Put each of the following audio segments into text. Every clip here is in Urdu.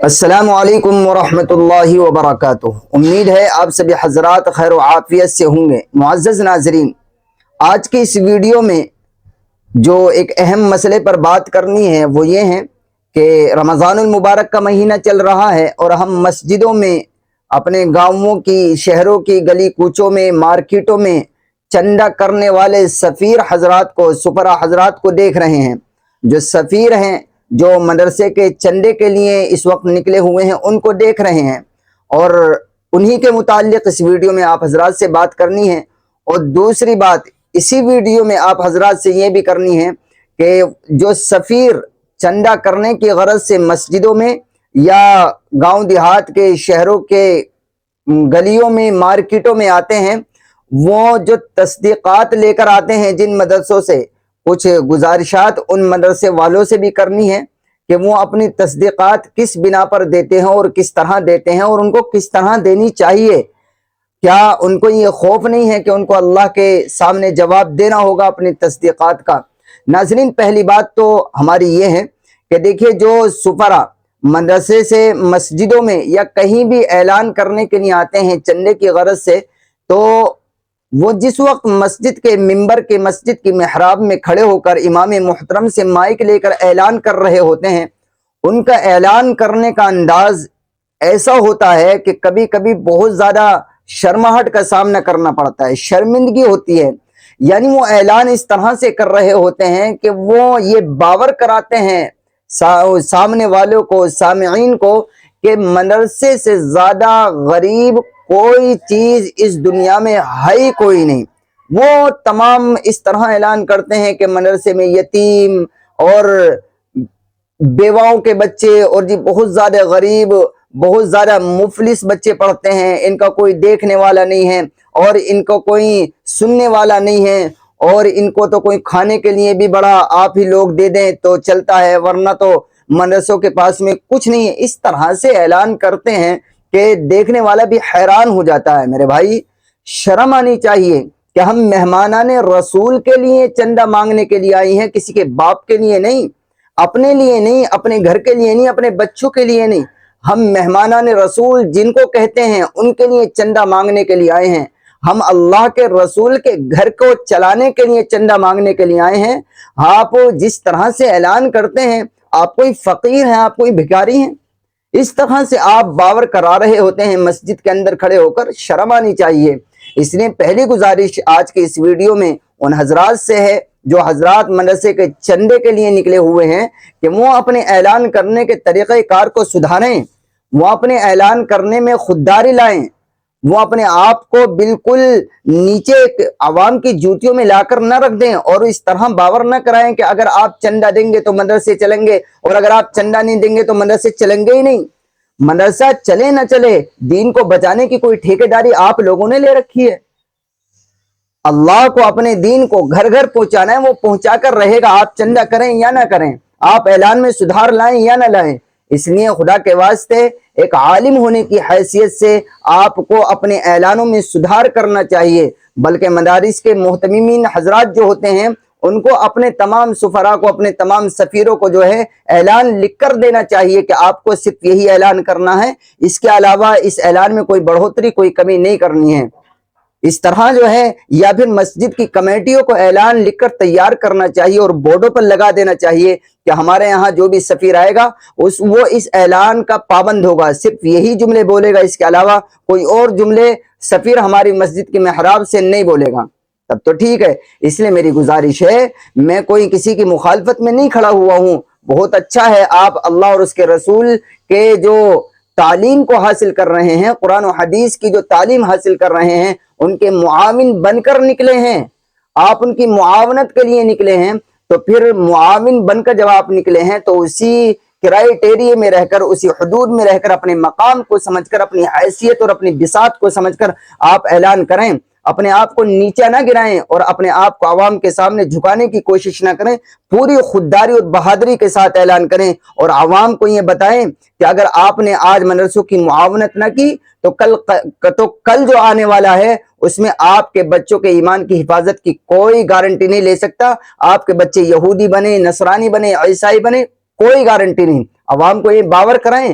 السلام علیکم ورحمۃ اللہ وبرکاتہ۔ امید ہے آپ سبھی حضرات خیر و عافیت سے ہوں گے۔ معزز ناظرین، آج کی اس ویڈیو میں جو ایک اہم مسئلے پر بات کرنی ہے وہ یہ ہے کہ رمضان المبارک کا مہینہ چل رہا ہے اور ہم مسجدوں میں، اپنے گاؤں کی، شہروں کی گلی کوچوں میں، مارکیٹوں میں چندہ کرنے والے سفیر حضرات کو، سپرا حضرات کو دیکھ رہے ہیں۔ جو سفیر ہیں، جو مدرسے کے چندے کے لیے اس وقت نکلے ہوئے ہیں، ان کو دیکھ رہے ہیں اور انہی کے متعلق اس ویڈیو میں آپ حضرات سے بات کرنی ہے۔ اور دوسری بات اسی ویڈیو میں آپ حضرات سے یہ بھی کرنی ہے کہ جو سفیر چندہ کرنے کی غرض سے مسجدوں میں یا گاؤں دیہات کے، شہروں کے گلیوں میں، مارکیٹوں میں آتے ہیں، وہ جو تصدیقات لے کر آتے ہیں جن مدرسوں سے، کچھ گزارشات ان مدرسے والوں سے بھی کرنی ہے کہ وہ اپنی تصدیقات کس بنا پر دیتے ہیں اور کس طرح دیتے ہیں اور ان کو کس طرح دینی چاہیے۔ کیا ان کو یہ خوف نہیں ہے کہ ان کو اللہ کے سامنے جواب دینا ہوگا اپنی تصدیقات کا؟ ناظرین، پہلی بات تو ہماری یہ ہے کہ دیکھیے، جو سپرا مدرسے سے مسجدوں میں یا کہیں بھی اعلان کرنے کے لیے آتے ہیں چندے کی غرض سے، تو وہ جس وقت مسجد کے ممبر کے، مسجد کی محراب میں کھڑے ہو کر امام محترم سے مائک لے کر اعلان کر رہے ہوتے ہیں، ان کا اعلان کرنے کا انداز ایسا ہوتا ہے کہ کبھی کبھی بہت زیادہ شرماہٹ کا سامنا کرنا پڑتا ہے، شرمندگی ہوتی ہے۔ یعنی وہ اعلان اس طرح سے کر رہے ہوتے ہیں کہ وہ یہ باور کراتے ہیں سامنے والوں کو، سامعین کو، کہ مدرسے سے زیادہ غریب کوئی چیز اس دنیا میں ہے ہی کوئی نہیں۔ وہ تمام اس طرح اعلان کرتے ہیں کہ مدرسے میں یتیم اور بیواؤں کے بچے اور بہت زیادہ غریب، بہت زیادہ مفلس بچے پڑھتے ہیں، ان کا کوئی دیکھنے والا نہیں ہے اور ان کو کوئی سننے والا نہیں ہے، اور ان کو تو کوئی کھانے کے لیے بھی بڑا آپ ہی لوگ دے دیں تو چلتا ہے، ورنہ تو مدرسوں کے پاس میں کچھ نہیں ہے۔ اس طرح سے اعلان کرتے ہیں کہ دیکھنے والا بھی حیران ہو جاتا ہے۔ میرے بھائی، شرم آنی چاہیے کہ ہم مہمانان رسول کے لیے چندہ مانگنے کے لیے آئی ہیں، کسی کے باپ کے لیے نہیں، اپنے لیے نہیں، اپنے گھر کے لیے نہیں، اپنے بچوں کے لیے نہیں۔ ہم مہمانان رسول جن کو کہتے ہیں ان کے لیے چندہ مانگنے کے لیے آئے ہیں۔ ہم اللہ کے رسول کے گھر کو چلانے کے لیے چندہ مانگنے کے لیے آئے ہیں۔ آپ جس طرح سے اعلان کرتے ہیں، آپ کوئی فقیر ہیں، آپ کوئی بھکاری ہیں، اس طرح سے آپ باور کرا رہے ہوتے ہیں مسجد کے اندر کھڑے ہو کر، شرم آنی چاہیے۔ اس لیے پہلی گزارش آج کے اس ویڈیو میں ان حضرات سے ہے جو حضرات مدرسے کے چندے کے لیے نکلے ہوئے ہیں کہ وہ اپنے اعلان کرنے کے طریقہ کار کو سدھاریں، وہ اپنے اعلان کرنے میں خودداری لائیں، وہ اپنے آپ کو بالکل نیچے عوام کی جوتیوں میں لا کر نہ رکھ دیں اور اس طرح باور نہ کرائیں کہ اگر آپ چندہ دیں گے تو مدرسے چلیں گے اور اگر آپ چندہ نہیں دیں گے تو مدرسے چلیں گے ہی نہیں۔ مدرسہ چلے نہ چلے، دین کو بچانے کی کوئی ٹھیکیداری آپ لوگوں نے لے رکھی ہے۔ اللہ کو، اپنے دین کو گھر گھر پہنچانا ہے، وہ پہنچا کر رہے گا، آپ چندہ کریں یا نہ کریں، آپ اعلان میں سدھار لائیں یا نہ لائیں۔ اس لیے خدا کے واسطے ایک عالم ہونے کی حیثیت سے آپ کو اپنے اعلانوں میں سدھار کرنا چاہیے، بلکہ مدارس کے محتممین حضرات جو ہوتے ہیں ان کو اپنے تمام سفراء کو، اپنے تمام سفیروں کو جو ہے اعلان لکھ کر دینا چاہیے کہ آپ کو صرف یہی اعلان کرنا ہے، اس کے علاوہ اس اعلان میں کوئی بڑھوتری، کوئی کمی نہیں کرنی ہے۔ اس طرح جو ہے، یا پھر مسجد کی کمیٹیوں کو اعلان لکھ کر تیار کرنا چاہیے اور بورڈوں پر لگا دینا چاہیے کہ ہمارے یہاں جو بھی سفیر آئے گا وہ اس اعلان کا پابند ہوگا، صرف یہی جملے بولے گا، اس کے علاوہ کوئی اور جملے سفیر ہماری مسجد کی محراب سے نہیں بولے گا، تب تو ٹھیک ہے۔ اس لیے میری گزارش ہے، میں کوئی کسی کی مخالفت میں نہیں کھڑا ہوا ہوں، بہت اچھا ہے آپ اللہ اور اس کے رسول کے جو تعلیم کو حاصل کر رہے ہیں، قرآن و حدیث کی جو تعلیم حاصل کر رہے ہیں، ان کے معاون بن کر نکلے ہیں، آپ ان کی معاونت کے لیے نکلے ہیں، تو پھر معاون بن کر جب آپ نکلے ہیں تو اسی کرائیٹیریے میں رہ کر، اسی حدود میں رہ کر، اپنے مقام کو سمجھ کر، اپنی حیثیت اور اپنی بساط کو سمجھ کر آپ اعلان کریں، اپنے آپ کو نیچا نہ گرائیں اور اپنے آپ کو عوام کے سامنے جھکانے کی کوشش نہ کریں، پوری خودداری اور بہادری کے ساتھ اعلان کریں اور عوام کو یہ بتائیں کہ اگر آپ نے آج مدرسوں کی معاونت نہ کی تو کل جو آنے والا ہے اس میں آپ کے بچوں کے ایمان کی حفاظت کی کوئی گارنٹی نہیں لے سکتا۔ آپ کے بچے یہودی بنے، نصرانی بنے، عیسائی بنے، کوئی گارنٹی نہیں۔ عوام کو یہ باور کرائیں،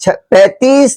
35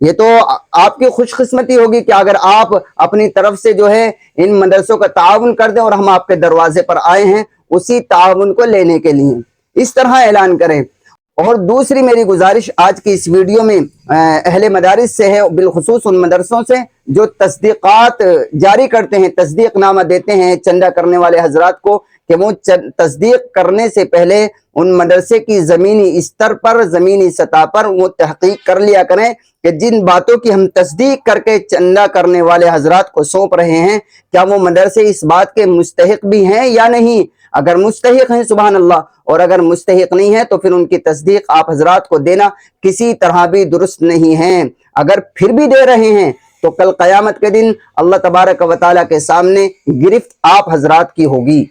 یہ تو آپ کی خوش قسمتی ہوگی کہ اگر آپ اپنی طرف سے جو ہے ان مدرسوں کا تعاون کر دیں اور ہم آپ کے دروازے پر آئے ہیں اسی تعاون کو لینے کے لیے، اس طرح اعلان کریں۔ اور دوسری میری گزارش آج کی اس ویڈیو میں اہل مدارس سے ہے، بالخصوص ان مدرسوں سے جو تصدیقات جاری کرتے ہیں، تصدیق نامہ دیتے ہیں چندہ کرنے والے حضرات کو، کہ وہ تصدیق کرنے سے پہلے ان مدرسے کی زمینی استر پر، زمینی سطح پر وہ تحقیق کر لیا کریں کہ جن باتوں کی ہم تصدیق کر کے چندہ کرنے والے حضرات کو سونپ رہے ہیں کیا وہ مدرسے اس بات کے مستحق بھی ہیں یا نہیں۔ اگر مستحق ہیں سبحان اللہ، اور اگر مستحق نہیں ہے تو پھر ان کی تصدیق آپ حضرات کو دینا کسی طرح بھی درست نہیں ہے۔ اگر پھر بھی دے رہے ہیں تو کل قیامت کے دن اللہ تبارک و تعالیٰ کے سامنے گرفت آپ حضرات کی ہوگی۔